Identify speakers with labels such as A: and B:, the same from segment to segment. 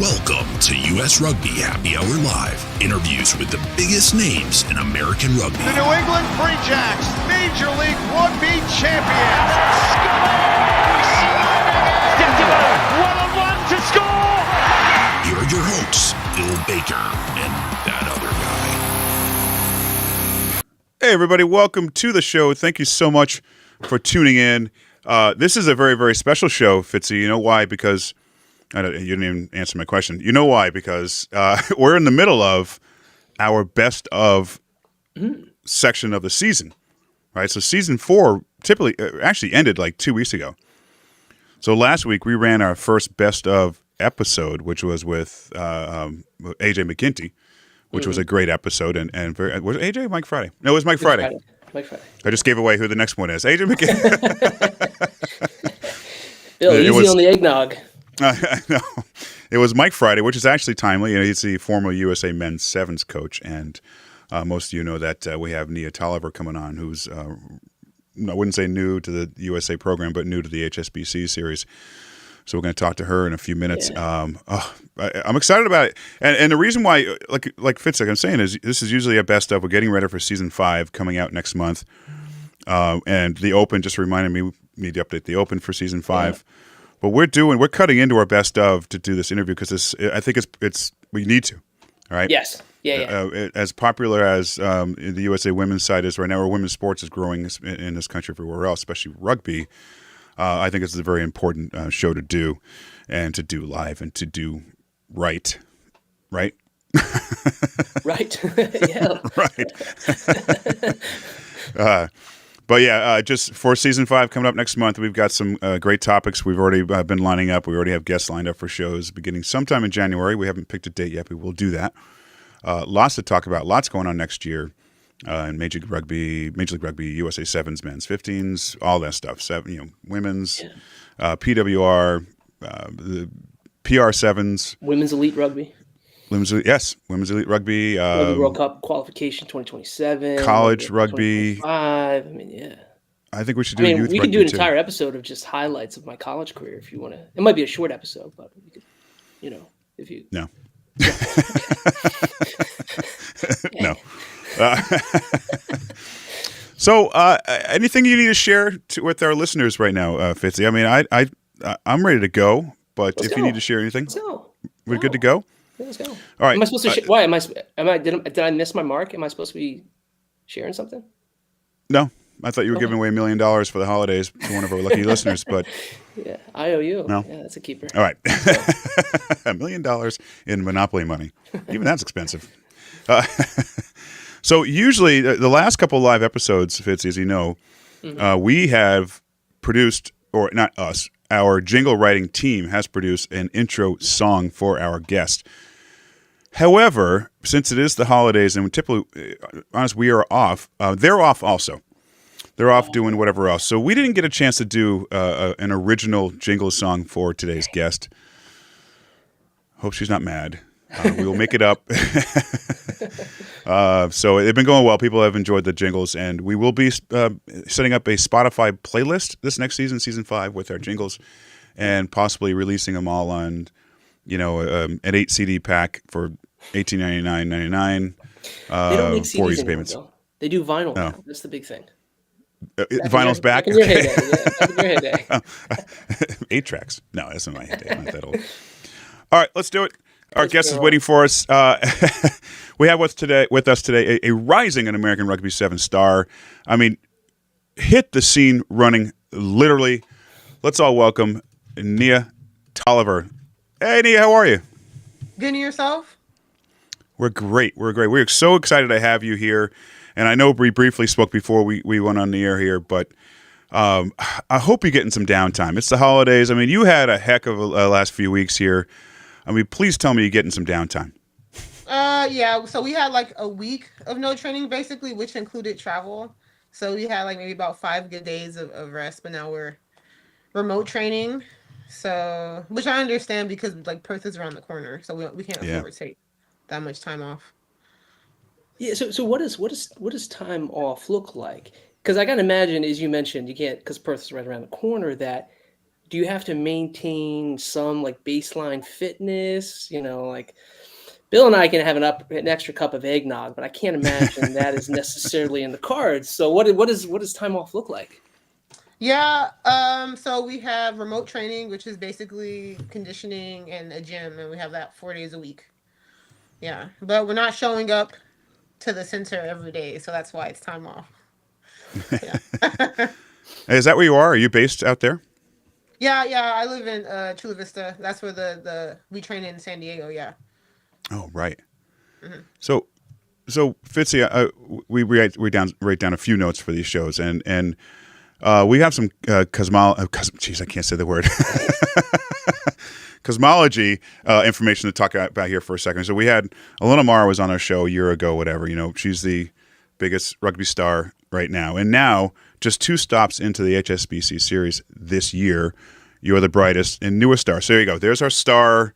A: Welcome to U.S. Rugby Happy Hour Live. Interviews with the biggest names in American rugby.
B: The New England Free Jacks, Major League Rugby champions. One-on-one to score.
A: Here are your hosts, Bill Baker and that other guy.
C: Hey, everybody. Welcome to the show. Thank you so much for tuning in. This is a very, very special show, Fitzy. You know why? Because you didn't even answer my question. You know why? Because we're in the middle of our best of section of the season, right? So season 4 typically actually ended like 2 weeks ago. So last week we ran our first best of episode, which was with AJ McGinty, which was a great episode. And very, was it AJ or Mike Friday? No, it was Mike Friday.
D: Mike Friday.
C: I just gave away who the next one is. AJ McGinty.
D: Bill, easy on the eggnog.
C: No, it was Mike Friday, which is actually timely. You know, he's the former USA men's sevens coach, and most of you know that we have Nia Toliver coming on, who's I wouldn't say new to the USA program, but new to the HSBC series. So we're going to talk to her in a few minutes.
D: Yeah.
C: I'm excited about it, and the reason why, like Fitz, like I'm saying, is this is usually a best of. We're getting ready for season 5 coming out next month, and the Open just reminded me we need to update the Open for season 5. Yeah. But we're cutting into our best of to do this interview because I think it's we need to, all right?
D: Yes. Yeah.
C: As popular as the USA women's side is right now, or women's sports is growing in this country everywhere else, especially rugby. I think it's a very important show to do, and to do live and to do right.
D: Right. Yeah.
C: Right. But yeah, just for season 5 coming up next month, we've got some great topics. We've already been lining up. We already have guests lined up for shows beginning sometime in January. We haven't picked a date yet, but we'll do that. Lots to talk about. Lots going on next year in Major League Rugby, USA Sevens, men's 15s, all that stuff. Women's, PWR, the PR Sevens,
D: Women's Elite Rugby.
C: Women's Elite Rugby.
D: Rugby World Cup qualification 2027.
C: College rugby.
D: 2025. I mean, yeah.
C: I think we should do youth rugby.
D: We can do an
C: too.
D: entire episode of just highlights of my college career if you want to. It might be a short episode, but we could, if you.
C: No. No. So, anything you need to share with our listeners right now, Fitzy? I mean, I'm ready to go, but if you need to share anything,
D: let's go.
C: We're good to go.
D: Yeah, let's go. All
C: right.
D: Am I supposed to? Why am I? Did I miss my mark? Am I supposed to be sharing something?
C: No, I thought you were giving away $1 million for the holidays to one of our lucky listeners, but
D: yeah, I owe you.
C: No,
D: yeah, that's a keeper.
C: All right, $1 million in Monopoly money. Even that's expensive. So usually the last couple of live episodes, Fitzy, as you know, we have produced, or not us, our jingle writing team has produced an intro song for our guest. However, since it is the holidays and typically, honestly, we are off, they're off also. They're off doing whatever else. So we didn't get a chance to do an original jingle song for today's guest. Hope she's not mad. We will make it up. So it's been going well. People have enjoyed the jingles, and we will be setting up a Spotify playlist this next season, season 5, with our jingles, and possibly releasing them all on, an 8 CD pack for $18.99.99.
D: They don't make CDs
C: for easy
D: anymore,
C: payments.
D: though. They do vinyl
C: No.
D: now. That's the big thing.
C: Vinyl's back.
D: Back in your heyday. Yeah, back in your heyday.
C: 8 tracks. No, that's not my heyday. I'm not that old. All right, let's do it. Our guest is
D: Bill.
C: waiting for us. We have with us today a rising and American Rugby 7 star. I mean, hit the scene running, literally. Let's all welcome Nia Toliver. Hey, Nia, how are you?
E: Good to yourself?
C: We're great. We're so excited to have you here. And I know we briefly spoke before we went on the air here, but I hope you're getting some downtime. It's the holidays. I mean, you had a heck of a last few weeks here. I mean, please tell me you're getting some downtime.
E: Yeah. So we had like a week of no training, basically, which included travel. So we had like maybe about 5 good days of rest, but now we're remote training. So, which I understand because like Perth is around the corner, so we can't afford to take that much time off.
D: Yeah. So what does time off look like? Because I gotta imagine, as you mentioned, you can't, because Perth is right around the corner. That do you have to maintain some like baseline fitness? Like Bill and I can have an extra cup of eggnog, but I can't imagine that is necessarily in the cards. So what does time off look like?
E: Yeah, so we have remote training, which is basically conditioning and a gym, and we have that 4 days a week. Yeah, but we're not showing up to the center every day, so that's why it's time off. Yeah.
C: Is that where you are? Are you based out there?
E: Yeah, I live in Chula Vista. That's where the we train in San Diego, yeah.
C: Oh, right.
E: Mm-hmm.
C: So Fitzy, we write down a few notes for these shows, and we have some jeez, I can't say the word. Cosmology information to talk about here for a second. So we had Alona Mara was on our show a year ago, whatever. She's the biggest rugby star right now. And now, just 2 stops into the HSBC series this year, you're the brightest and newest star. So there you go. There's our star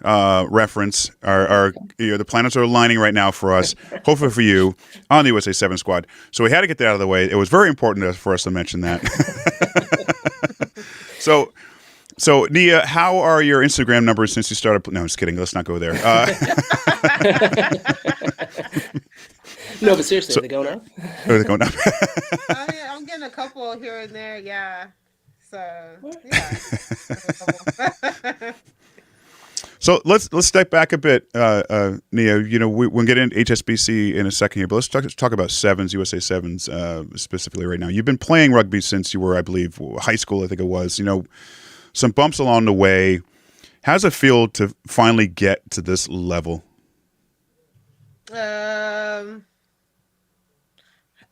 C: reference. The planets are aligning right now for us, hopefully for you, on the USA 7 squad. So we had to get that out of the way. It was very important for us to mention that. So Nia, how are your Instagram numbers since you started? No, I'm just kidding. Let's not go there.
D: No, but seriously, are they going up?
C: Are they going up?
E: Yeah, I'm getting a couple here and there, yeah. So yeah.
C: So let's step back a bit, Nia. We'll get into HSBC in a second here, but let's talk about sevens, USA sevens specifically right now. You've been playing rugby since you were, I believe, high school. I think it was. Some bumps along the way. How's it feel to finally get to this level?
E: Yeah,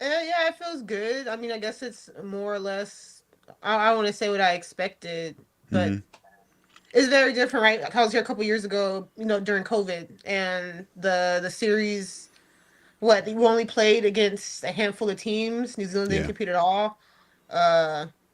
E: it feels good. I mean, I guess it's more or less. I want to say what I expected, but it's very different, right? Like I was here a couple years ago, during COVID, and the series. We only played against a handful of teams. New Zealand didn't compete at all.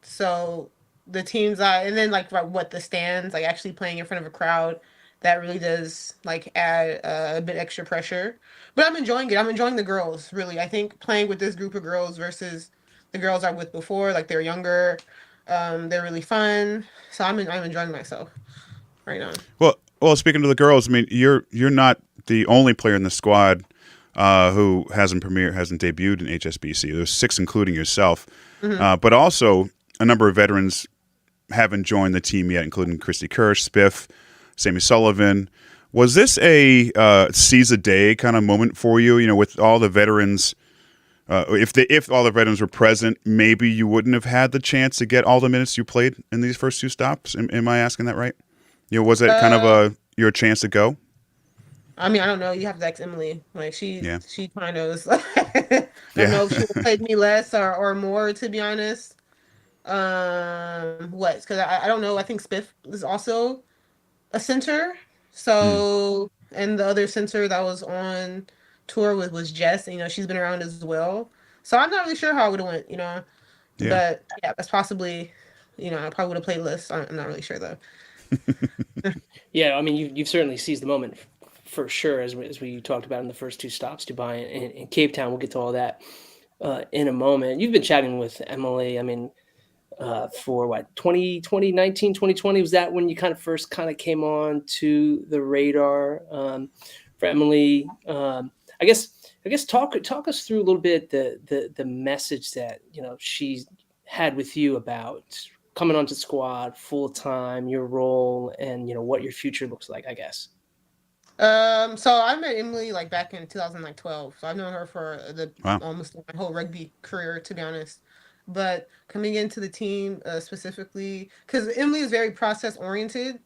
E: So the teams and then the stands, like actually playing in front of a crowd, that really does add a bit extra pressure. But I'm enjoying it. I'm enjoying the girls, really. I think playing with this group of girls versus the girls I was with before, they're younger, they're really fun. So I'm enjoying myself right now.
C: Well, speaking to the girls, I mean, you're not the only player in the squad who hasn't debuted in HSBC. There's 6, including yourself, but also a number of veterans haven't joined the team yet, including Christy Kirsch, Spiff, Sammy Sullivan. Was this a seize a day kind of moment for you? With all the veterans, if all the veterans were present, maybe you wouldn't have had the chance to get all the minutes you played in these first 2 stops. Am I asking that right? Was it kind of your chance to go?
E: I mean, I don't know. You have to ask Emily. She kind of knows. I don't know if she would have played me less or more, to be honest. Because I don't know. I think Spiff is also a center. So, and the other center that was on tour was Jess. She's been around as well. So I'm not really sure how I would have went. But yeah, that's possibly. I probably would have played less. I'm not really sure though.
D: Yeah, I mean, you've certainly seized the moment for sure, as we talked about in the first 2 stops, Dubai and Cape Town. We'll get to all that in a moment. You've been chatting with Emily. I mean, for what 2019, 2020 was that when you first came on to the radar for Emily? I guess talk us through a little bit the message that she had with you about coming onto the squad full time, your role, and what your future looks like, I guess.
E: So I met Emily back in 2012. So I've known her for almost my whole rugby career, to be honest. But coming into the team specifically, because Emily is very process oriented.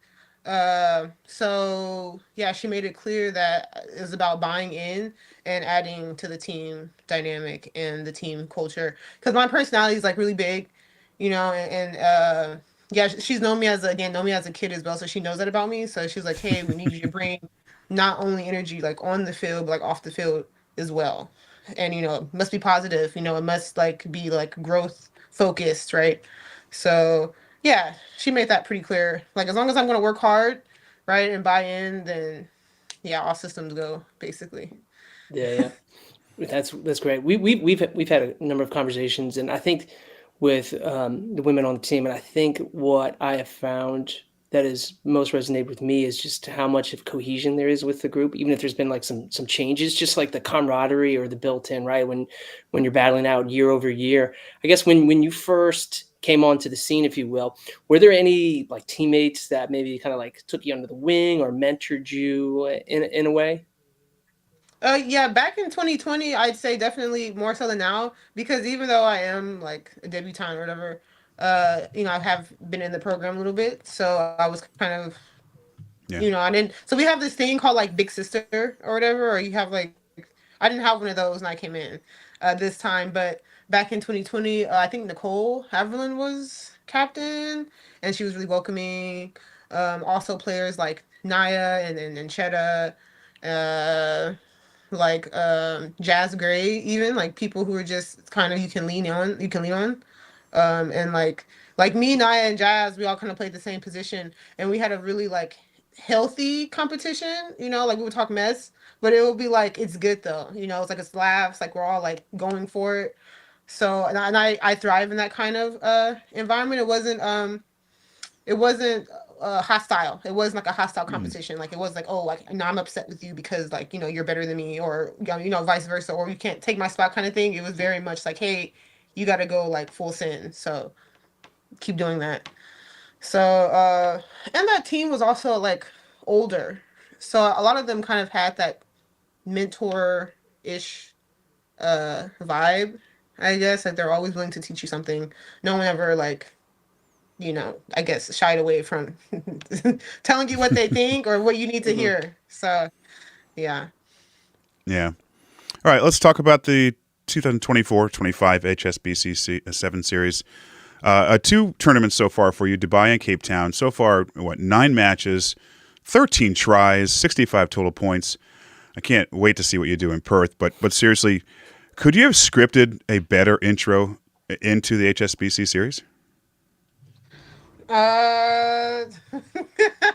E: So yeah, she made it clear that it was about buying in and adding to the team dynamic and the team culture. Because my personality is really big, and yeah, she's known me as a kid as well, so she knows that about me. So she's like, hey, we need you to bring not only energy on the field, but off the field as well. And it must be positive, it must be growth focused, right? So yeah, she made that pretty clear. As long as I'm going to work hard, right, and buy in, then yeah, all systems go, basically.
D: Yeah. That's great. We've had a number of conversations, and I think with the women on the team. And I think what I have found that has most resonated with me is just how much of cohesion there is with the group, even if there's been like some changes, just like the camaraderie or the built-in, right? When you're battling out year over year. I guess when you first came onto the scene, if you will, were there any like teammates that maybe kind of like took you under the wing or mentored you in a way?
E: Yeah, back in 2020, I'd say definitely more so than now, because even though I am like a debutante or whatever, I have been in the program a little bit, so I was kind of,
C: Yeah.
E: I didn't. So we have this thing called like Big Sister or whatever, or you have like, I didn't have one of those when I came in, this time, but back in 2020, I think Nicole Haviland was captain, and she was really welcoming. Also players like Naya and Chetta, uh like Jazz Gray, even like people who are just kind of you can lean on. And like me, Naya and Jazz, we all kind of played the same position, and we had a really like healthy competition, like we would talk mess, but it would be like it's good though, it's like it's laughs, like we're all like going for it. So and I thrive in that kind of environment. It wasn't hostile. It wasn't like a hostile competition. Like it was like, oh, like no, I'm upset with you because like you're better than me, or vice versa, or you can't take my spot kind of thing. It was very much like, hey, you got to go like full send. So keep doing that. So and that team was also like older, so a lot of them kind of had that mentor ish vibe. I guess like they're always willing to teach you something. No one ever like I guess shied away from telling you what they think or what you need to hear. So, yeah.
C: Yeah. All right, let's talk about the 2024-25 HSBC 7 series. 2 tournaments so far for you, Dubai and Cape Town. So far, 9 matches, 13 tries, 65 total points. I can't wait to see what you do in Perth. But seriously, could you have scripted a better intro into the HSBC series?
E: I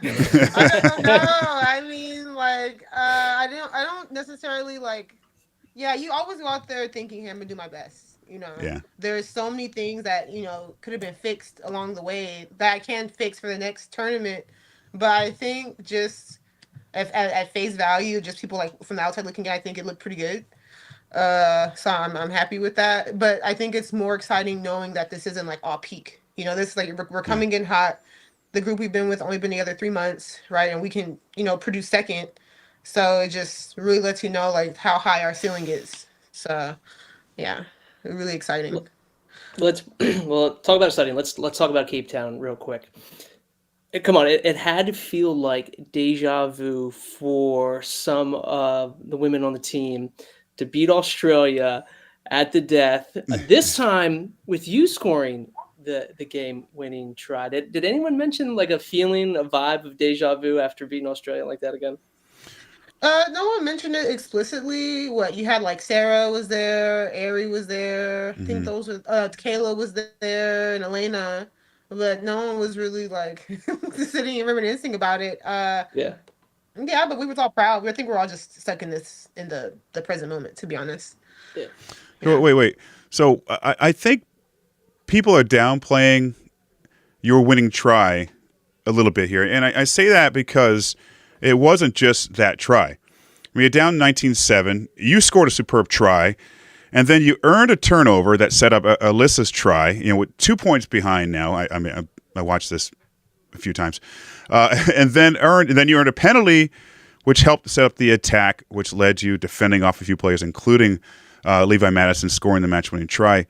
E: don't know. I mean, like, I don't necessarily like. Yeah, you always go out there thinking, "Hey, I'm gonna do my best."
C: Yeah.
E: There's so many things that could have been fixed along the way that I can fix for the next tournament. But I think just at face value, just people like from the outside looking at, I think it looked pretty good. So I'm happy with that. But I think it's more exciting knowing that this isn't like all peak. This is like we're coming in hot. The group we've been with only been together 3 months, right? And we can produce second. So it just really lets you know like how high our ceiling is. So yeah, really exciting.
D: Let's well talk about exciting. Let's talk about Cape Town real quick. Come on, it had to feel like deja vu for some of the women on the team to beat Australia at the death. This time with you scoring the game winning try. Did anyone mention like a feeling, a vibe of deja vu after beating Australia like that again?
E: No one mentioned it explicitly. What you had like Sarah was there, Ari was there. I think those were Kayla was there and Elena, but no one was really like sitting and reminiscing about it.
D: Yeah.
E: Yeah, but we were all proud. I think we're all just stuck in the present moment, to be honest.
D: Yeah.
E: Yeah.
C: Wait. So I think people are downplaying your winning try a little bit here. And I say that because it wasn't just that try. I mean, you're down 19-7. You scored a superb try. And then you earned a turnover that set up Alyssa's try, with 2 points behind now. I watched this a few times. And then you earned a penalty, which helped set up the attack, which led you defending off a few players, including Levi Madison scoring the match-winning try.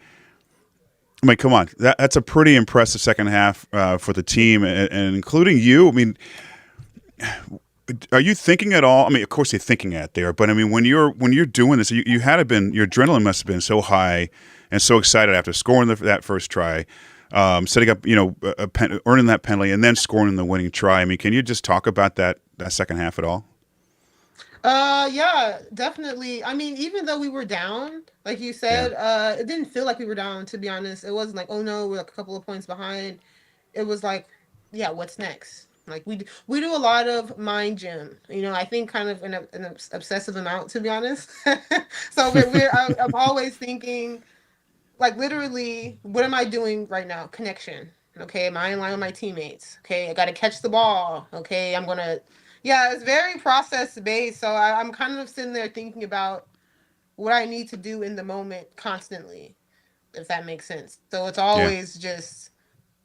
C: I mean, come on. That's a pretty impressive second half for the team, and including you. I mean, are you thinking at all? I mean, of course you're thinking at there, but I mean, when you're doing this, you had to been, your adrenaline must have been so high and so excited after scoring that first try, setting up, earning that penalty, and then scoring the winning try. I mean, can you just talk about that second half at all?
E: Yeah, definitely. I mean, even though we were down, like you said, it didn't feel like we were down, to be honest. It wasn't like, oh no, we're like a couple of points behind. It was like, yeah, what's next? Like we do a lot of mind gym, I think kind of an obsessive amount, to be honest. So I'm always thinking, like literally, what am I doing right now? Connection. Okay, am I in line with my teammates? Okay, I got to catch the ball. Okay, I'm gonna. Yeah, it's very process based. So I'm kind of sitting there thinking about what I need to do in the moment constantly, if that makes sense. So it's
C: Yeah.
E: always just,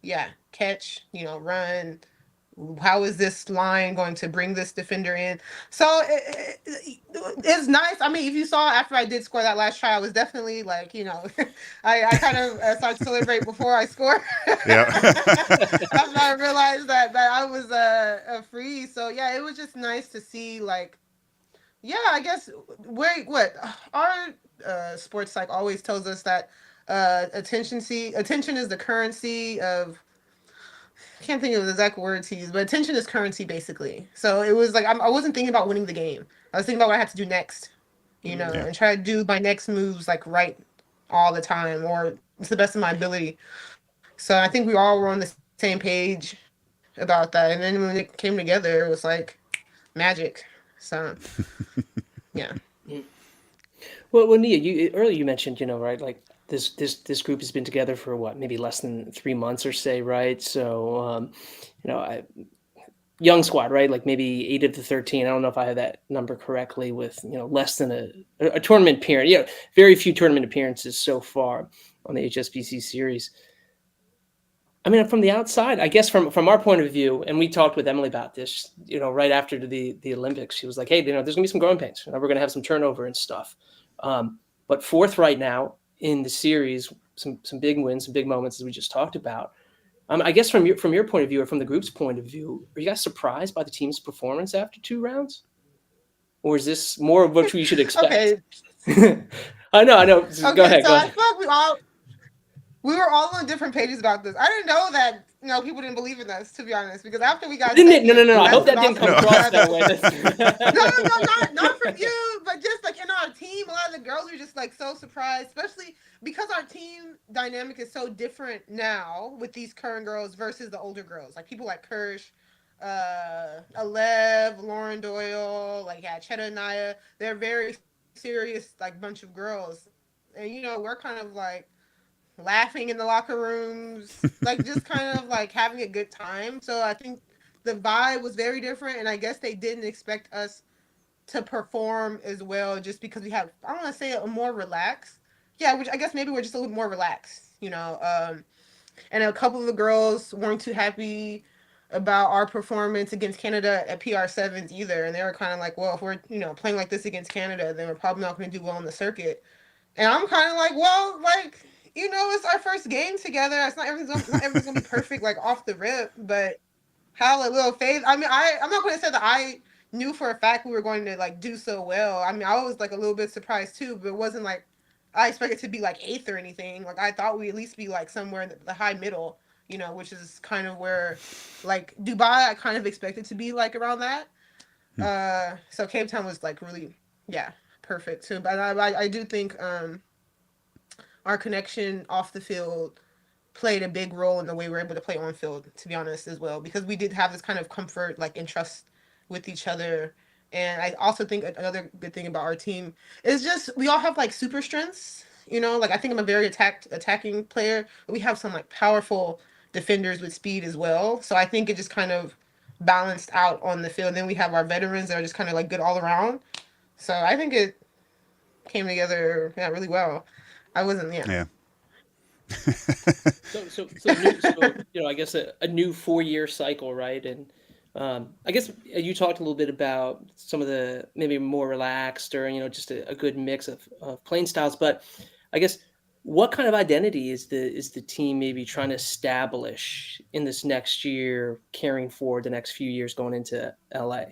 E: yeah, catch, run. How is this line going to bring this defender in? So it's nice. I mean, if you saw after I did score that last try, I was definitely like, I kind of started to celebrate before I scored.
C: Yeah.
E: After I realized that I was a free. So yeah, it was just nice to see like, yeah, I guess what our sports psych always tells us that attention is the currency of, I can't think of the exact words he used, but attention is currency basically. So it was like I wasn't thinking about winning the game. I was thinking about what I had to do next,
C: Yeah.
E: and try to do my next moves like right all the time or to the best of my ability. So I think we all were on the same page about that. And then when it came together, it was like magic. So yeah.
D: Well, Nia, you earlier you mentioned, right, like this group has been together for what, maybe less than 3 months or say, right? So, I young squad, right? Like maybe 8 of the 13. I don't know if I have that number correctly. With less than a tournament appearance. Very few tournament appearances so far on the HSBC series. I mean, from the outside, I guess from our point of view, and we talked with Emily about this, right after the Olympics, she was like, "Hey, there's gonna be some growing pains. We're gonna have some turnover and stuff." But fourth right now in the series, some big wins, some big moments as we just talked about. I guess from your point of view or from the group's point of view, are you guys surprised by the team's performance after 2 rounds, or is this more of what we should expect?
E: Okay.
D: I know. Go
E: Okay.
D: ahead.
E: So
D: Go
E: I
D: ahead.
E: feel like we were all on different pages about this. I didn't know that people didn't believe in us, to be honest, because after we got
D: Didn't it? No, no,
E: second,
D: no. I
E: that's
D: hope
E: an
D: that didn't
E: awesome
D: come
C: No.
D: across
E: squad.
D: that way.
E: No, not from you, but just like in our team, a lot of the girls were just like so surprised, especially because our team dynamic is so different now with these current girls versus the older girls. Like people like Kirsch, Alev, Lauren Doyle, like yeah, Cheta Naya. They're very serious, like bunch of girls, and we're kind of like laughing in the locker rooms, like just kind of like having a good time. So I think the vibe was very different, and I guess they didn't expect us to perform as well just because we have, I don't want to say a more relaxed. Yeah, which I guess maybe we're just a little more relaxed. And a couple of the girls weren't too happy about our performance against Canada at PR7s either. And they were kind of like, well, if we're, playing like this against Canada, then we're probably not going to do well on the circuit. And I'm kind of like, well, like, it's our first game together. It's not everything's gonna be perfect, like off the rip, but have a little faith. I mean, I'm not gonna say that I knew for a fact we were going to like do so well. I mean, I was like a little bit surprised too, but it wasn't like I expected to be like eighth or anything. Like I thought we'd at least be like somewhere in the high middle, which is kind of where like Dubai I kind of expected to be like around that. So Cape Town was like really, yeah, perfect too. But I do think our connection off the field played a big role in the way we were able to play on field, to be honest, as well, because we did have this kind of comfort, like, and trust with each other. And I also think another good thing about our team is just we all have like super strengths. Like I think I'm a very attacking player, but we have some like powerful defenders with speed as well. So I think it just kind of balanced out on the field. And then we have our veterans that are just kind of like good all around. So I think it came together, yeah, really well. I wasn't, yeah.
C: Yeah.
D: I guess a new 4-year cycle, right? And I guess you talked a little bit about some of the maybe more relaxed or just a good mix of playing styles. But I guess what kind of identity is the team maybe trying to establish in this next year, carrying forward the next few years going into LA?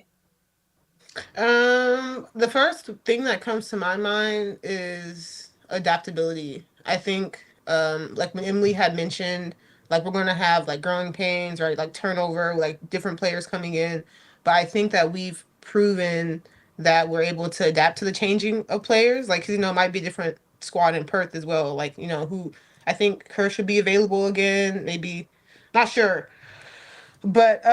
E: The first thing that comes to my mind is adaptability. I think, like when Emily had mentioned, like we're gonna have like growing pains, right? Like turnover, like different players coming in. But I think that we've proven that we're able to adapt to the changing of players. Like, 'cause, it might be a different squad in Perth as well. Like, who I think Kerr should be available again. Maybe, not sure. But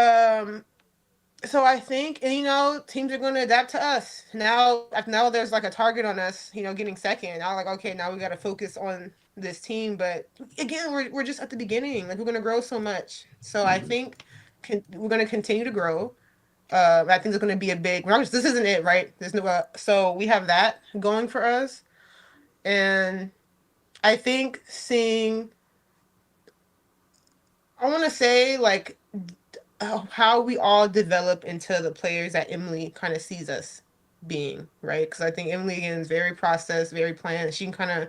E: so I think, and teams are going to adapt to us now. Now there's like a target on us, getting second. Now, like, okay, now we got to focus on this team. But again, we're just at the beginning. Like, we're gonna grow so much. So I think we're gonna continue to grow. I think it's gonna be a big. This isn't it, right? There's no. So we have that going for us, and I think seeing. I want to say like how we all develop into the players that Emily kind of sees us being, right? Because I think Emily again is very processed, very planned. She can kind of.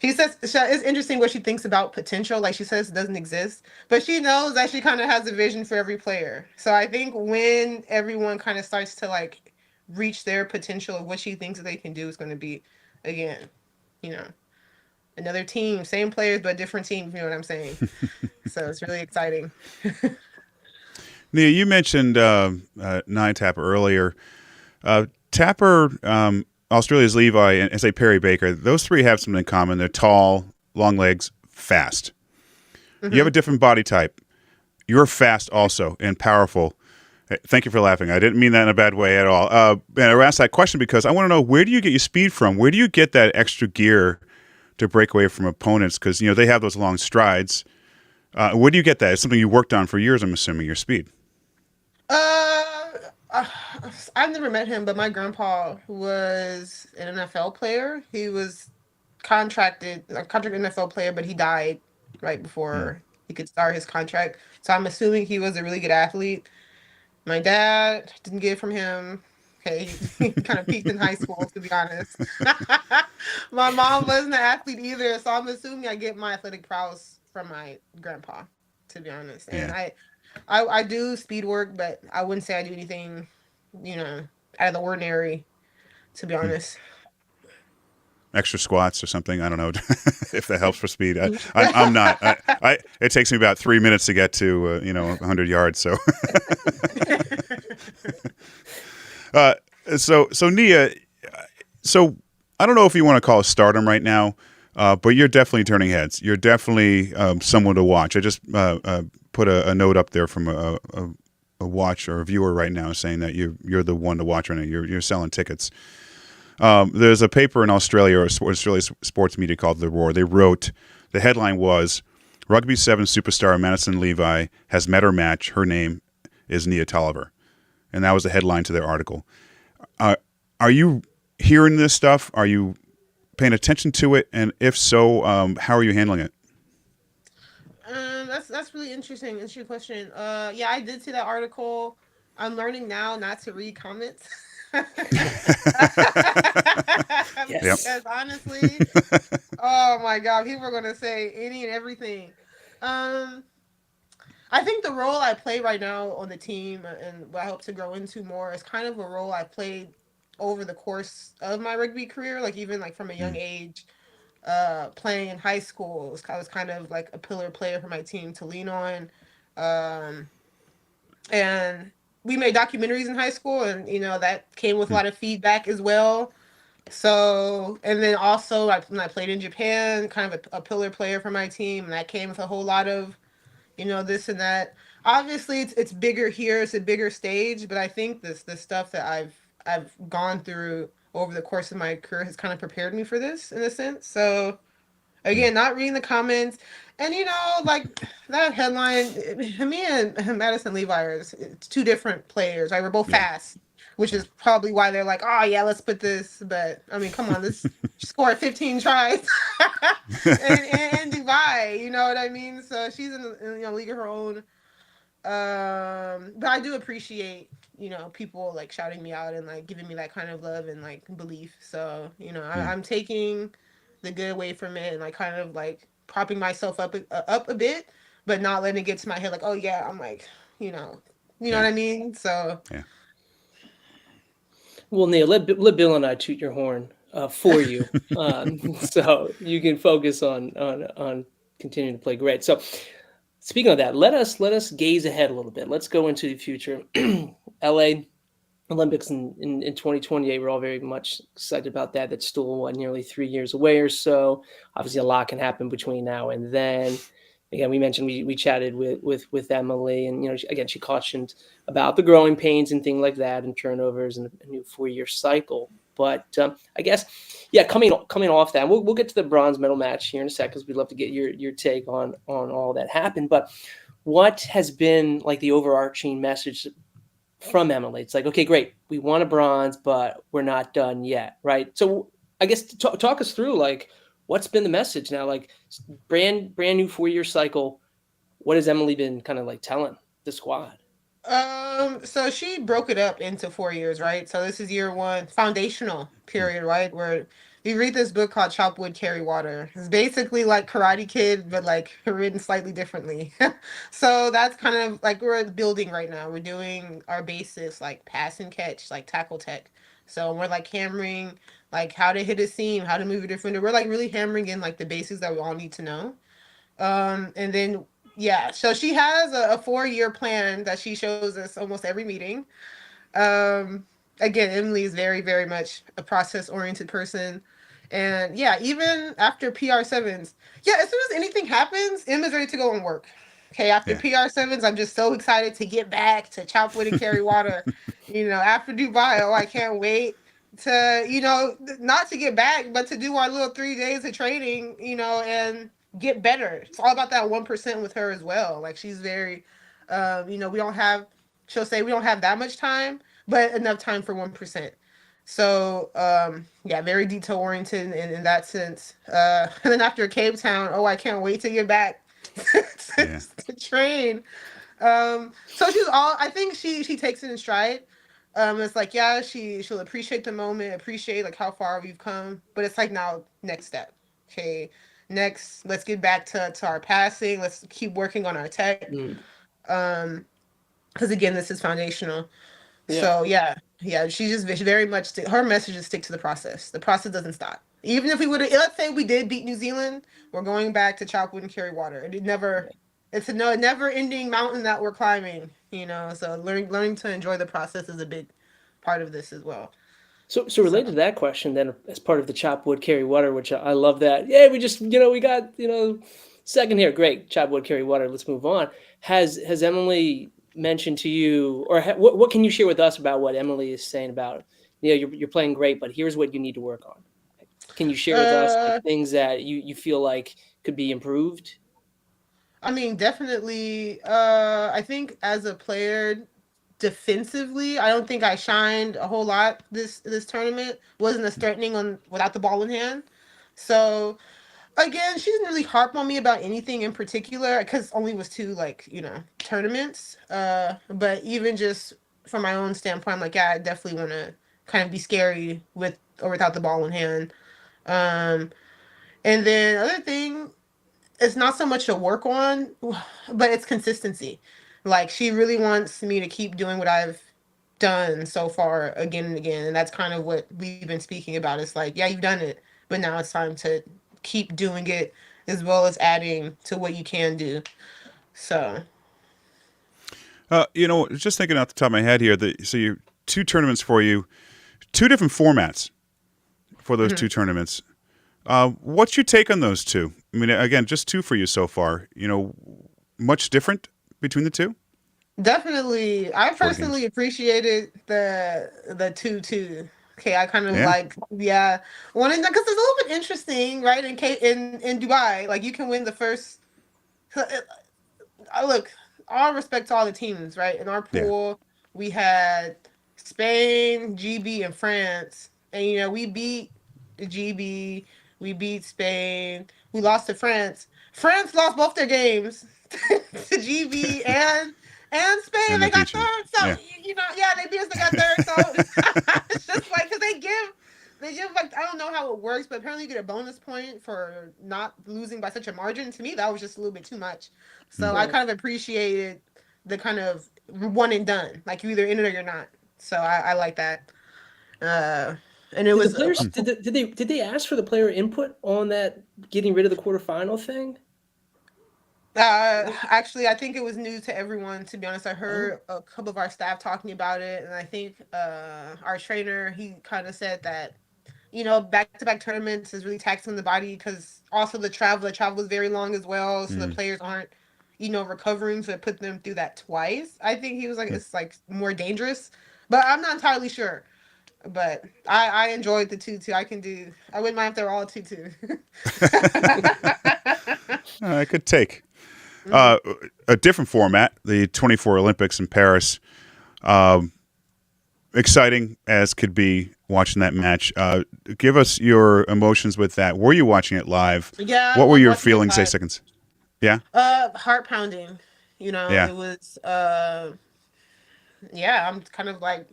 E: She says it's interesting what she thinks about potential. Like, she says it doesn't exist, but she knows that she kind of has a vision for every player. So I think when everyone kind of starts to like reach their potential of what she thinks that they can do, is going to be, again, you know, another team, same players but different teams. You know what I'm saying? So it's really exciting.
C: Nia, you mentioned Nia Tapper earlier. Tapper, Australia's Levi, and say Perry Baker, those three have something in common. They're tall, long legs, fast. Mm-hmm. You have a different body type. You're fast also and powerful. Thank you for laughing. I didn't mean that in a bad way at all. And I asked that question because I want to know, where do you get your speed from? Where do you get that extra gear to break away from opponents? Because, you know, they have those long strides. Where do you get that? It's something you worked on for years, I'm assuming, your speed.
E: I've never met him, but my grandpa was an NFL player. He was contracted NFL player, but he died right before he could start his contract. So I'm assuming he was a really good athlete. My dad didn't get it from him. Okay, he kind of peaked in high school, to be honest. My mom wasn't an athlete either, so I'm assuming I get my athletic prowess from my grandpa, to be honest. And I do speed work, but I wouldn't say I do anything, you know, out of the ordinary, to be honest.
C: Extra squats or something. I don't know if that helps for speed. I'm not. It takes me about 3 minutes to get to 100 yards. So, so Nia, so I don't know if you want to call it stardom right now, but you're definitely turning heads. You're definitely someone to watch. I just put a note up there from a watch or a viewer right now saying that you're the one to watch right now. You're selling tickets. There's a paper in Australia, or Australia sports media called The Roar. They wrote, the headline was, Rugby 7 superstar Madison Levi has met her match. Her name is Nia Toliver. And that was the headline to their article. Are you hearing this stuff? Are you paying attention to it? And if so, how are you handling it?
E: That's really interesting. Interesting question. Yeah, I did see that article. I'm learning now not to read comments.
D: Yes.
E: Because honestly, oh my God, people are gonna say any and everything. I think the role I play right now on the team, and what I hope to grow into more, is kind of a role I played over the course of my rugby career. Like, even like from a young age, playing in high school, I was kind of like a pillar player for my team to lean on. And we made documentaries in high school, and that came with a lot of feedback as well. So, and then also when I played in Japan, kind of a pillar player for my team, and that came with a whole lot of, this and that. Obviously, it's bigger here, it's a bigger stage, but I think the stuff that I've gone through over the course of my career has kind of prepared me for this in a sense. So, again, not reading the comments. And, like that headline, me and Madison Levi are two different players, right? We're both fast, which is probably why they're like, oh, yeah, let's put this. But, I mean, come on, let's score 15 tries and Dubai, you know what I mean? So she's in a league of her own. But I do appreciate, people like shouting me out and like giving me that kind of love and like belief. So, I'm taking the good away from it and like kind of like propping myself up a bit, but not letting it get to my head like, oh yeah, I'm like, you know what I mean? So
D: well, Neil, let Bill and I toot your horn for you, so you can focus on continuing to play great. So, speaking of that, let us gaze ahead a little bit. Let's go into the future. LA Olympics in 2028. We're all very much excited about that. That's still nearly 3 years away or so. Obviously, a lot can happen between now and then. Again, we mentioned we chatted with Emily, and again, she cautioned about the growing pains and things like that, and turnovers, and a new 4-year cycle. But I guess, yeah, coming off that, we'll get to the bronze medal match here in a second because we'd love to get your take on all that happened. But what has been like the overarching message from Emily? It's like, okay, great, we won a bronze, but we're not done yet, right? So I guess talk us through like what's been the message now, like brand new 4-year cycle. What has Emily been kind of like telling the squad?
E: So she broke it up into 4 years, right? So this is year one, foundational period, right? Where you read this book called Chop Wood, Carry Water. It's basically like Karate Kid, but like written slightly differently. So that's kind of like we're building right now. We're doing our basis, like pass and catch, like tackle tech. So we're like hammering like how to hit a seam, how to move a defender. We're like really hammering in like the basics that we all need to know. And then yeah, so she has a 4-year plan that she shows us almost every meeting. Um, Again, Emily is very, very much a process oriented person. And yeah, even after PR7s, yeah, as soon as anything happens, Emma's ready to go and work. Okay, after
C: Yeah.
E: PR7s, I'm just so excited to get back to chop wood and carry water. After Dubai, oh, I can't wait to, not to get back, but to do our little 3 days of training, and get better. It's all about that 1% with her as well. Like she's very, we don't have, she'll say we don't have that much time, but enough time for 1%. So yeah, very detail oriented in that sense. And then after Cape Town, oh, I can't wait to get back to train. So I think she takes it in stride. It's like, yeah, she'll appreciate the moment, appreciate like how far we've come, but it's like now next step. Okay, next let's get back to our passing. Let's keep working on our tech. Because again, this is foundational.
D: Yeah.
E: So yeah, she just very much her message is stick to the process. The process doesn't stop. Even if we would, let's say we did beat New Zealand, we're going back to chop wood and carry water. It's a never ending mountain that we're climbing. So learning to enjoy the process is a big part of this as well.
D: So related to that question, then, as part of the chop wood carry water, which I love that. Yeah, we just we got second here, great, chop wood carry water. Let's move on. Has Emily mentioned to you, or what can you share with us about what Emily is saying about you're playing great, but here's what you need to work on? Can you share with us like, things that you feel like could be improved?
E: I mean, definitely. I think as a player, defensively, I don't think I shined a whole lot this tournament. Wasn't as threatening without the ball in hand. So again, she didn't really harp on me about anything in particular because only was 2 tournaments. But even just from my own standpoint, I'm like, yeah, I definitely want to kind of be scary with or without the ball in hand. And then other thing, it's not so much a work on, but it's consistency. Like she really wants me to keep doing what I've done so far again and again. And that's kind of what we've been speaking about. It's like, yeah, you've done it, but now it's time to keep doing it as well as adding to what you can do. So,
C: just thinking off the top of my head here, so you 2 tournaments for you, 2 different formats for those 2 tournaments. What's your take on those 2? I mean, again, just 2 for you so far. Much different between the 2?
E: Definitely. I personally appreciated the 2-2. Okay, I kind of wanted because it's a little bit interesting, right? In Dubai, like you can win the first. Look, all respect to all the teams, right? In our pool, we had Spain, GB, and France, and we beat the GB, we beat Spain, we lost to France. France lost both their games to GB and Spain.
C: And
E: they got third, so they beat us. They got third, so it's just like because they give like I don't know how it works, but apparently you get a bonus point for not losing by such a margin. To me, that was just a little bit too much. So I kind of appreciated the kind of one and done, like you either in it or you're not. So I like that. And it was
D: the players, did they ask for the player input on that getting rid of the quarterfinal thing?
E: Actually, I think it was news to everyone, to be honest. I heard a couple of our staff talking about it, and I think our trainer, he kind of said that, back-to-back tournaments is really taxing the body because also the travel is very long as well, so the players aren't, recovering, so it put them through that twice. I think he was like, it's like more dangerous, but I'm not entirely sure. But I enjoyed the tutu. I wouldn't mind if they were all tutu.
C: I could take
E: Mhm.
C: a different format, the 24 Olympics in Paris. Um, Exciting as could be watching that match. Give us your emotions with that. Were you watching it live?
E: Yeah, I
C: What were
E: was
C: your
E: watching it
C: feelings, say
E: live.
C: seconds? Yeah,
E: Heart pounding.
C: yeah,
E: It was yeah, I'm kind of like,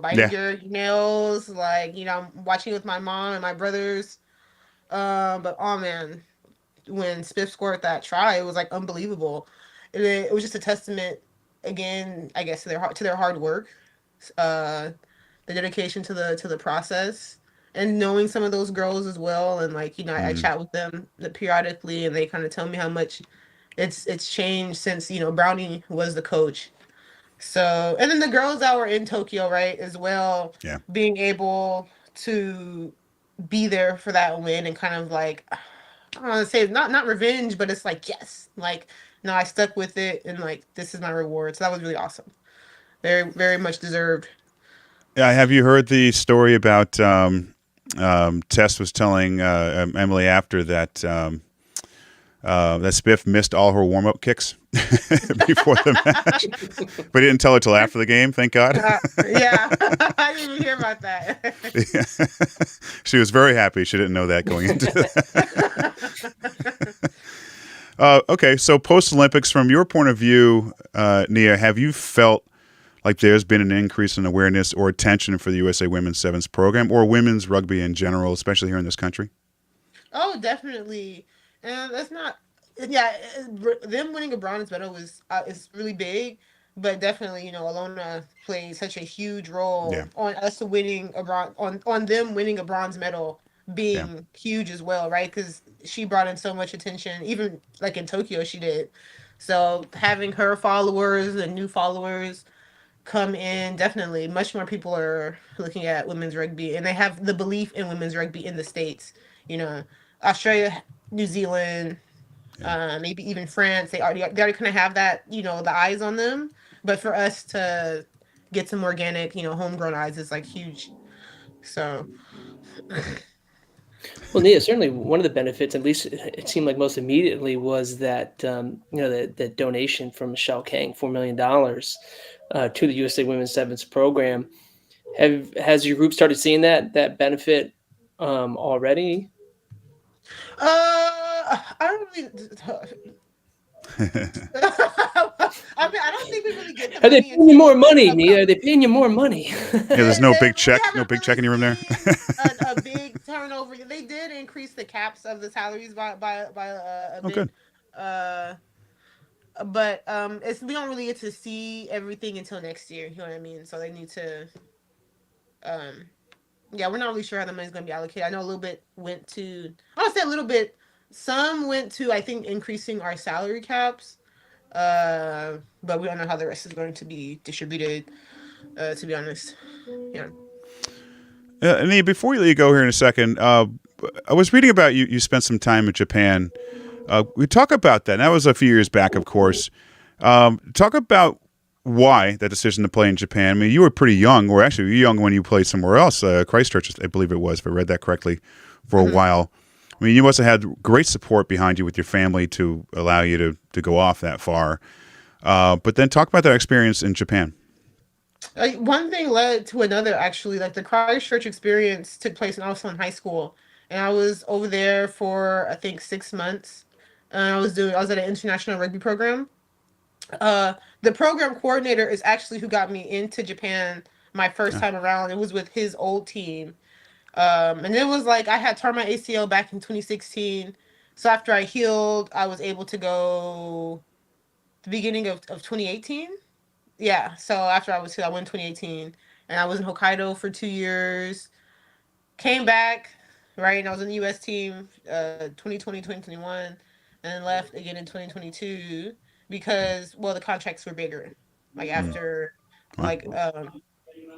E: biting
C: yeah.
E: your nails, like, I'm watching it with my mom and my brothers. But oh man, when Spiff scored that try, it was like unbelievable. It was just a testament again, I guess, to their hard work, uh, the dedication to the process, and knowing some of those girls as well. And like, I
C: Mm,
E: chat with them periodically, and they kind of tell me how much it's changed since Brownie was the coach. So, and then the girls that were in Tokyo, right, as well,
C: yeah.
E: being able to be there for that win and kind of like, I don't want to say not revenge, but it's like, yes, like, no, I stuck with it and like this is my reward. So that was really awesome. Very, very much deserved.
C: Yeah, have you heard the story about Tess was telling Emily after that that Spiff missed all her warm up kicks before the match, but he didn't tell her till after the game. Thank God.
E: Yeah, I didn't even hear about that.
C: She was very happy. She didn't know that going into that. Okay, so post Olympics, from your point of view, Nia, have you felt like there's been an increase in awareness or attention for the USA Women's Sevens program or women's rugby in general, especially here in this country?
E: Oh, definitely. And that's not, yeah, them winning a bronze medal was is really big, but definitely, Alona played such a huge
C: Yeah,
E: role on us winning a on them winning a bronze medal
C: yeah,
E: being huge as well, right? Because she brought in so much attention, even like in Tokyo, she did. So having her followers and new followers come in, definitely much more people are looking at women's rugby, and they have the belief in women's rugby in the States. you know Australia, New Zealand,
C: yeah.
E: maybe even France, they already kind of have that, the eyes on them. But for us to get some organic, homegrown eyes is like huge. So
D: Well, Nia, certainly one of the benefits, at least it seemed like most immediately, was that the donation from Michelle Kang, $4 million to the USA Women's Sevens program. Has your group started seeing that benefit already?
E: I don't really. I mean, I don't think we really get the
D: Are they
E: money
D: paying you
E: until
D: more money,
E: stuff
D: Nia? Are
E: comes.
D: they paying you more money?
C: Yeah, there's no big
E: We
C: check, no
E: haven't
C: big check
E: really
C: in your room there.
E: seen a big turnover. They did increase the caps of the salaries by a
C: Oh,
E: bit,
C: good.
E: uh, but it's we don't really get to see everything until next year. You know what I mean? So they need to. Um, yeah, we're not really sure how the money's going to be allocated. I know a little bit went to. I don't say a little bit. Some went to, I think, increasing our salary caps. But we don't know how the rest is going to be distributed. To be honest, yeah.
C: Nia, before you go here in a second, I was reading about you. You spent some time in Japan. We talk about that. And that was a few years back, of course. Talk about why that decision to play in Japan. I mean, you were pretty young, or actually, you were young when you played somewhere else, Christchurch, I believe it was, if I read that correctly, for a
E: Mm-hmm.
C: while. I mean, you must have had great support behind you with your family to allow you to go off that far. But then talk about that experience in Japan.
E: One thing led to another. Actually, like the Christchurch experience took place when I was still in high school, and I was over there for I think 6 months. And I was at an international rugby program. The program coordinator is actually who got me into Japan my first
C: Yeah.
E: time around. It was with his old team. And it was like I had torn my ACL back in 2016. So after I healed, I was able to go the beginning of 2018. Yeah. So after I was healed, I went in 2018, and I was in Hokkaido for 2 years. Came back, right, and I was in the U.S. team 2020, 2021, and then left again in 2022 because, well, the contracts were bigger. Like
C: Mm.
E: after,
C: Wow.
E: like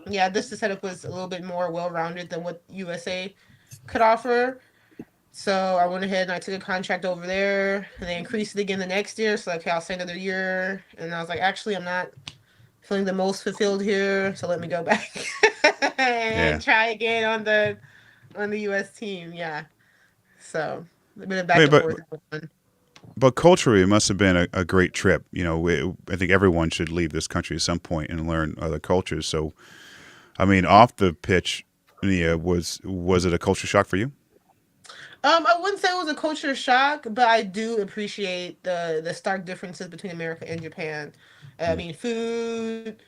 E: yeah, this the setup was a little bit more well-rounded than what USA could offer. So I went ahead and I took a contract over there, and they increased it again the next year. So like, okay, I'll stay another year, and I was like, actually, I'm not feeling the most fulfilled here. So let me go back and try again on the U.S. team. Yeah. So a bit of back
C: Hey,
E: and forth.
C: but culturally, it must have been a great trip. You know, I think everyone should leave this country at some point and learn other cultures. So, I mean, off the pitch, Nia, was it a culture shock for you?
E: I wouldn't say it was a culture shock, but I do appreciate the stark differences between America and Japan. I mean, food,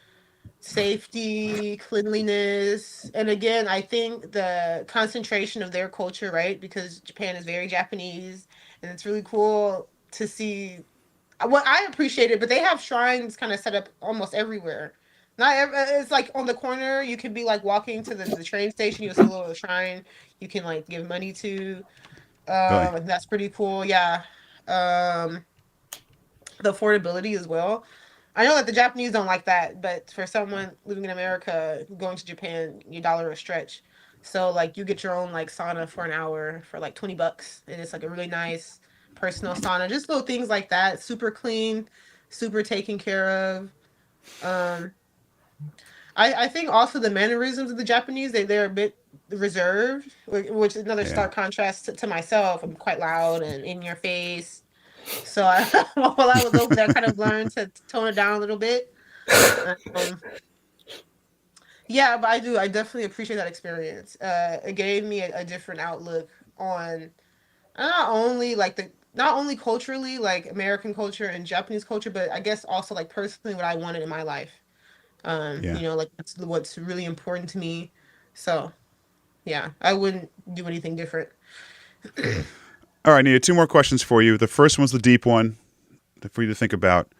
E: safety, cleanliness, and again, I think the concentration of their culture, right? Because Japan is very Japanese, and it's really cool to see what I appreciated. But they have shrines kind of set up almost everywhere. It's like on the corner. You could be like walking to the train station. You'll see a little shrine you can like give money to.
C: Really?
E: That's pretty cool. Yeah. Um, the affordability as well. I know that the Japanese don't like that, but for someone living in America going to Japan, your dollar a stretch. So like you get your own like sauna for an hour for like $20, and it's like a really nice personal sauna. Just little things like that. Super clean, super taken care of. Um, I think also the mannerisms of the Japanese, they're a bit reserved, which is another stark contrast to myself. I'm quite loud and in your face. So while I was over there, I kind of learned to tone it down a little bit. Um, yeah, but I definitely appreciate that experience. It gave me a different outlook on not only culturally, like American culture and Japanese culture, but I guess also like personally what I wanted in my life.
C: Yeah.
E: Like what's really important to me. So yeah, I wouldn't do anything different.
C: All right, Nia, two more questions for you. The first one's the deep one for you to think about.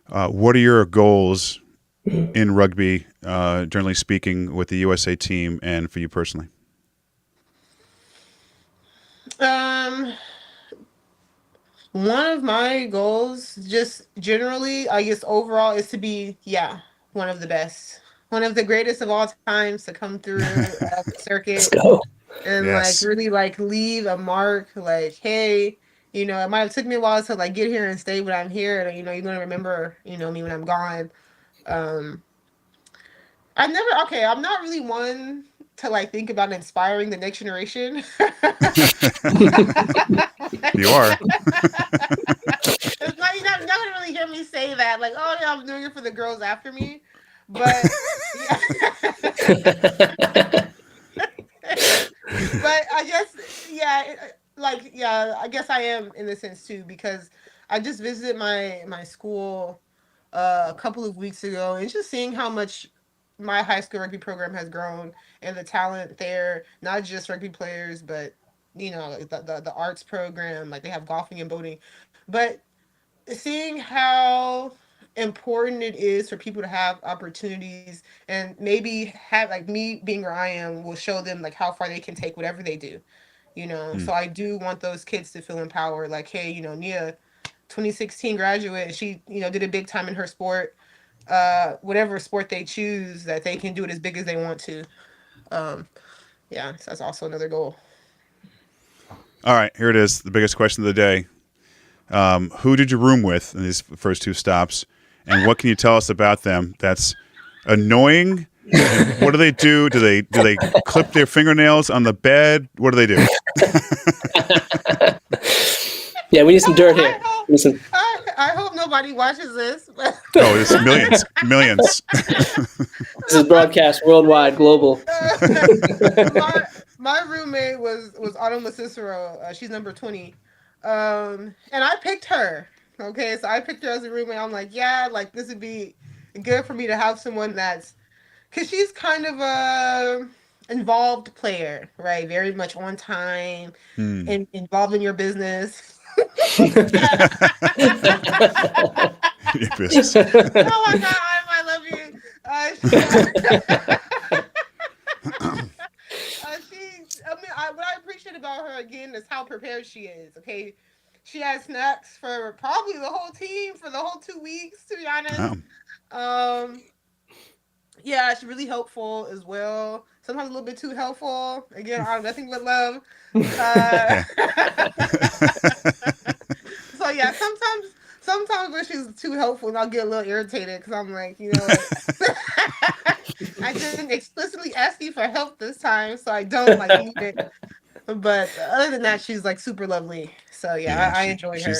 C: What are your goals in rugby, generally speaking, with the USA team and for you personally?
E: One of my goals, just generally, I guess overall, is to be, one of the best, one of the greatest of all times to come through the
D: Let's
E: circuit
D: go.
E: and like
C: Yes.
E: really like leave a mark. Like, hey, it might have took me a while to like get here and stay, but I'm here, and you're gonna remember, me when I'm gone. Um, I'm not really one to like think about inspiring the next generation.
C: You are.
E: It's not, you're not gonna really hear me say that, like, oh yeah, I'm doing it for the girls after me. But yeah. But I guess I guess I am in a sense too, because I just visited my school a couple of weeks ago, and just seeing how much my high school rugby program has grown and the talent there, not just rugby players, but like the arts program, like they have golfing and boating. But seeing how important it is for people to have opportunities, and maybe have like me being where I am will show them like how far they can take whatever they do. So I do want those kids to feel empowered, like, hey, Nia, 2016 graduate, and she did a big time in her sport, whatever sport they choose, that they can do it as big as they want to. So that's also another goal.
C: All right, here it is. The biggest question of the day. Who did you room with in these first two stops? And what can you tell us about them that's annoying? And what do they do? Do they clip their fingernails on the bed? What do they do?
D: Yeah, we need some dirt here. Listen.
E: I hope nobody watches this.
C: Oh, there's millions.
D: This is broadcast worldwide, global.
E: My roommate was Autumn Cicero. She's number 20. And I picked her. Okay, so I picked her as a roommate. I'm like, yeah, like this would be good for me to have someone because she's kind of a involved player, right? Very much on time and involved in your business.
C: Your business.
E: Oh my God, I love you. What I appreciate about her again is how prepared she is. Okay, she has snacks for probably the whole team for the whole 2 weeks. To be honest, yeah, she's really helpful as well. Sometimes a little bit too helpful. Again, nothing but love. So yeah, sometimes when she's too helpful, and I'll get a little irritated because I'm like, you know what? I didn't explicitly ask you for help this time, so I don't like need it. But other than that, she's like super lovely. So yeah, I enjoy her.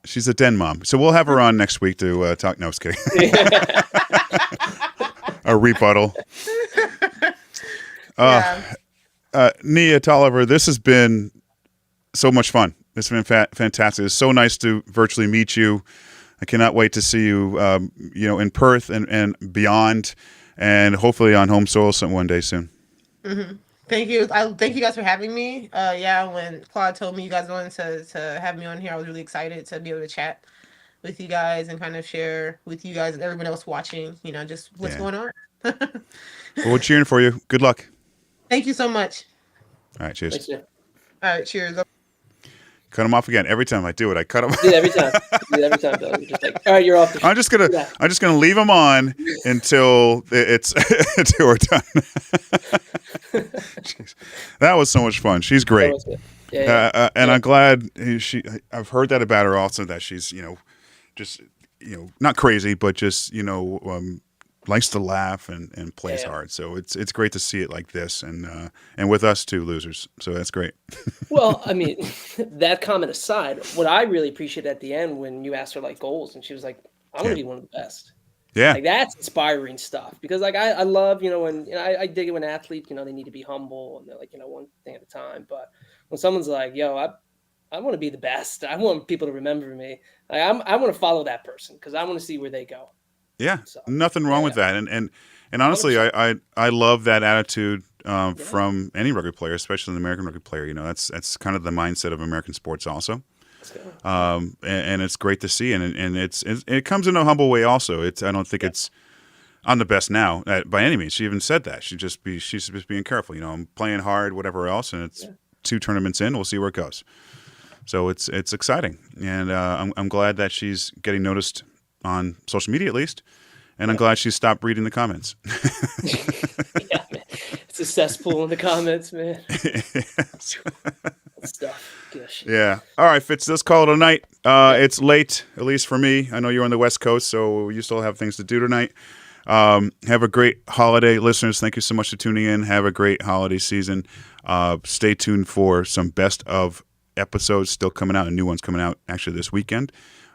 C: She's a den mom. So we'll have her on next week to talk. No, I was kidding. A rebuttal. Nia Toliver, this has been so much fun. It's been fantastic. It's so nice to virtually meet you. I cannot wait to see you, in Perth and beyond, and hopefully on home soil one day soon.
E: Mm-hmm. Thank you. Thank you guys for having me. When Claude told me you guys wanted to have me on here, I was really excited to be able to chat with you guys and kind of share with you guys and everyone else watching, just what's going on.
C: Well, we're cheering for you. Good luck.
E: Thank you so much.
C: All right, cheers.
D: Thanks,
E: all right, cheers.
C: Cut him off again. Every time I do it, I cut him.
D: Yeah, every time. Bill. You're just like, all right, you're off.
C: I'm just gonna leave him on until until we're done. Jeez. That was so much fun. She's great. And I'm glad I've heard that about her also, that she's just not crazy, but just likes to laugh and plays hard. So it's great to see it like this, and with us too, losers. So that's great.
D: Well, I mean, that comment aside, what I really appreciate at the end when you asked her like goals, and she was like, "I want to be one of the best."
C: Yeah,
D: like that's inspiring stuff, because like I love when I dig it when athletes they need to be humble and they're like one thing at a time. But when someone's like, "Yo, I want to be the best. I want people to remember me. Like, I want to follow that person because I want to see where they go."
C: Yeah, so, nothing wrong with that. And honestly, I love that attitude from any rugby player, especially an American rugby player. That's kind of the mindset of American sports also. And it's great to see, and it comes in a humble way also. I don't think it's I'm the best now by any means. She even said that. She's just being careful. I'm playing hard, whatever else, and it's 2 tournaments in. We'll see where it goes. So it's exciting, and I'm glad that she's getting noticed on social media at least, and I'm glad she stopped reading the comments.
D: Yeah, man. It's a cesspool in the comments, man.
C: Yes.
D: Stuff. Gosh.
C: Yeah. All right, Fitz, let's call it a night. It's late, at least for me. I know you're on the West Coast, so you still have things to do tonight. Have a great holiday, listeners. Thank you so much for tuning in. Have a great holiday season. Stay tuned for some best of episodes still coming out, and new ones coming out actually this weekend.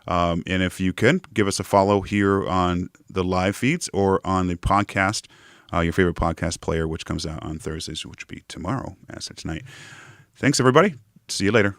C: And if you can, give us a follow here on the live feeds or on the podcast, your favorite podcast player, which comes out on Thursdays, which will be tomorrow as it's tonight. Thanks, everybody. See you later.